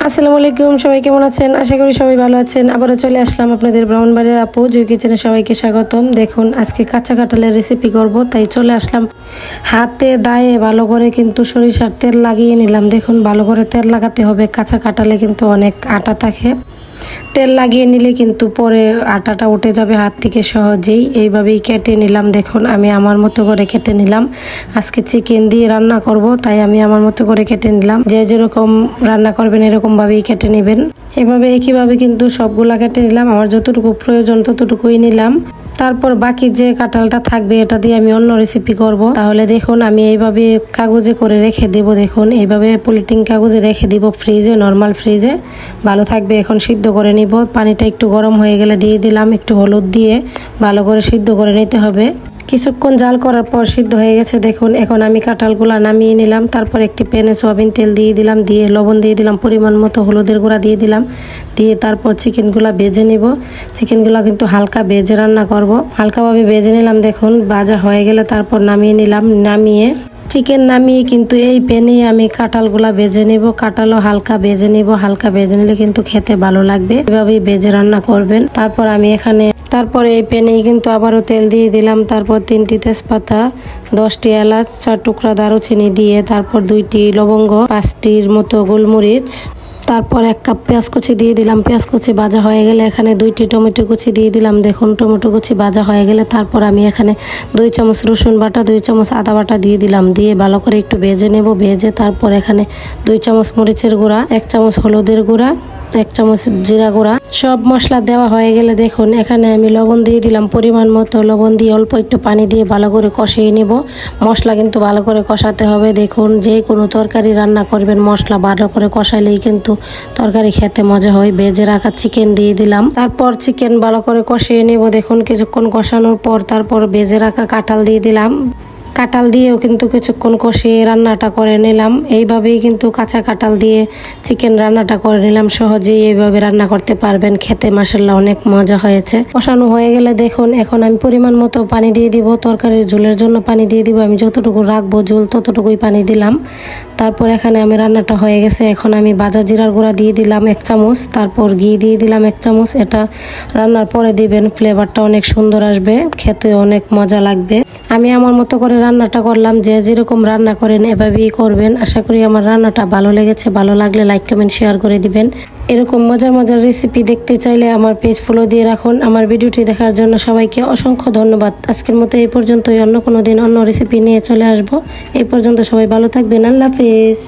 আসসালামু আলাইকুম, সবাই কেমন আছেন? আশা করি সবাই ভালো আছেন। আবারও চলে আসলাম আপনাদের ব্রাহ্মণবাড়িয়ার আপু জুই কিচেনে। সবাইকে স্বাগতম। দেখুন আজকে কাঁচা কাঁঠালের রেসিপি করব, তাই চলে আসলাম। হাতে দায়ে ভালো করে কিন্তু সরিষার তেল লাগিয়ে নিলাম। দেখুন ভালো করে তেল লাগাতে হবে, কাঁচা কাঁঠালে কিন্তু অনেক আটা থাকে। তেল লাগিয়ে নিলে কিন্তু পরে আটাটা উঠে যাবে হাত থেকে সহজেই। এইভাবেই কেটে নিলাম। দেখুন আমি আমার মতো করে কেটে নিলাম। আজকে চিকেন দিয়ে রান্না করব, তাই আমি আমার মতো করে কেটে নিলাম। যে যেরকম রান্না করবেন এরকমভাবেই কেটে নেবেন। এভাবে একইভাবে কিন্তু সবগুলা কেটে নিলাম। আমার যতটুকু প্রয়োজন ততটুকুই নিলাম। তারপর বাকি যে কাঁঠালটা থাকবে এটা দিয়ে আমি অন্য রেসিপি করব। তাহলে দেখুন আমি এইভাবে কাগজে করে রেখে দেব। দেখুন এইভাবে পলিথিন কাগজে রেখে দিব ফ্রিজে, নর্মাল ফ্রিজে ভালো থাকবে। এখন সিদ্ধ করে নিব। পানিটা একটু গরম হয়ে গেলে দিয়ে দিলাম একটু হলুদ দিয়ে ভালো করে সিদ্ধ করে নিতে হবে। কিছুক্ষণ জাল করার পর সিদ্ধ হয়ে গেছে। দেখুন এখন আমি কাঁঠালগুলা নামিয়ে নিলাম। তারপর একটি প্যানে সোয়াবিন তেল দিয়ে দিলাম, দিয়ে লবণ দিয়ে দিলাম, পরিমাণ মতো হলুদের গুঁড়া দিয়ে দিলাম, দিয়ে তারপর চিকেনগুলা ভেজে নিব। চিকেনগুলা কিন্তু হালকা ভেজে রান্না করব। হালকাভাবে ভেজে নিলাম। দেখুন ভাজা হয়ে গেলে তারপর নামিয়ে নিলাম। চিকেন নামিয়ে কিন্তু এই প্যানে আমি কাঁঠালগুলা ভেজে নিব। কাঁঠালও হালকা ভেজে নিব। হালকা ভেজে নিলে কিন্তু খেতে ভালো লাগবে। এভাবেই ভেজে রান্না করবেন। তারপরে এই প্যানেই কিন্তু আবারও তেল দিয়ে দিলাম। তারপর 3টি তেজপাতা, 10টি এলাচ, 4 টুকরা দারুচিনি দিয়ে তারপর 2টি লবঙ্গ, 5টির মতো গোলমরিচ, তারপর 1 কাপ পেঁয়াজ কুচি দিয়ে দিলাম। পেঁয়াজ কুচি ভাজা হয়ে গেলে এখানে 2টি টমেটো কুচি দিয়ে দিলাম। দেখুন টমেটো কুচি ভাজা হয়ে গেলে তারপর আমি এখানে 2 চামচ রসুন বাটা, 2 চামচ আদা বাটা দিয়ে দিলাম। দিয়ে ভালো করে একটু ভেজে নেব। ভেজে তারপর এখানে 2 চামচ মরিচের গুঁড়া, 1 চামচ হলুদের গুঁড়া, 1 চামচ জিরা গুঁড়া, সব মশলা দেওয়া হয়ে গেলে দেখুন এখানে আমি লবণ দিয়ে দিলাম। পরিমাণ মতো লবণ দিয়ে অল্প একটু পানি দিয়ে ভালো করে কষিয়ে নেব। মশলা কিন্তু ভালো করে কষাতে হবে। দেখুন যে কোনো তরকারি রান্না করবেন মশলা ভালো করে কষাইলেই কিন্তু তরকারি খেতে মজা হয়। ভেজে রাখা চিকেন দিয়ে দিলাম। তারপর চিকেন ভালো করে কষিয়ে নেব। দেখুন কিছুক্ষণ কষানোর পর তারপর ভেজে রাখা কাঁঠাল দিয়ে দিলাম। কাঁঠাল দিয়েও কিন্তু কিছুক্ষণ কষিয়ে রান্নাটা করে নিলাম। এইভাবেই কিন্তু কাঁচা কাঁঠাল দিয়ে চিকেন রান্নাটা করে নিলাম। সহজেই এইভাবে রান্না করতে পারবেন। খেতে মাশাআল্লাহ অনেক মজা হয়েছে। কষানো হয়ে গেলে দেখুন এখন আমি পরিমাণ মতো পানি দিয়ে দিব। তরকারির ঝোলের জন্য পানি দিয়ে দিব। আমি যতটুকু রাখবো ঝোল ততটুকুই পানি দিলাম। তারপর এখানে আমি রান্নাটা হয়ে গেছে। এখন আমি ভাজা জিরার গুঁড়া দিয়ে দিলাম 1 চামচ, তারপর ঘি দিয়ে দিলাম 1 চামচ। এটা রান্নার পরে দিবেন, ফ্লেভারটা অনেক সুন্দর আসবে, খেতে অনেক মজা লাগবে। আমি আমার মতো করে রান্নাটা করলাম। যে যেরকম রান্না করেন এভাবেই করবেন। আশা করি আমার রান্নাটা ভালো লেগেছে। ভালো লাগলে লাইক কমেন্ট শেয়ার করে দিবেন। এরকম মজার মজার রেসিপি দেখতে চাইলে আমার পেজ ফলো দিয়ে রাখুন। আমার ভিডিওটি দেখার জন্য সবাইকে অসংখ্য ধন্যবাদ। আজকের মতো এই পর্যন্তই। অন্য কোনো দিন অন্য রেসিপি নিয়ে চলে আসবো। এই পর্যন্ত সবাই ভালো থাকবেন। আল্লাহ হাফেজ।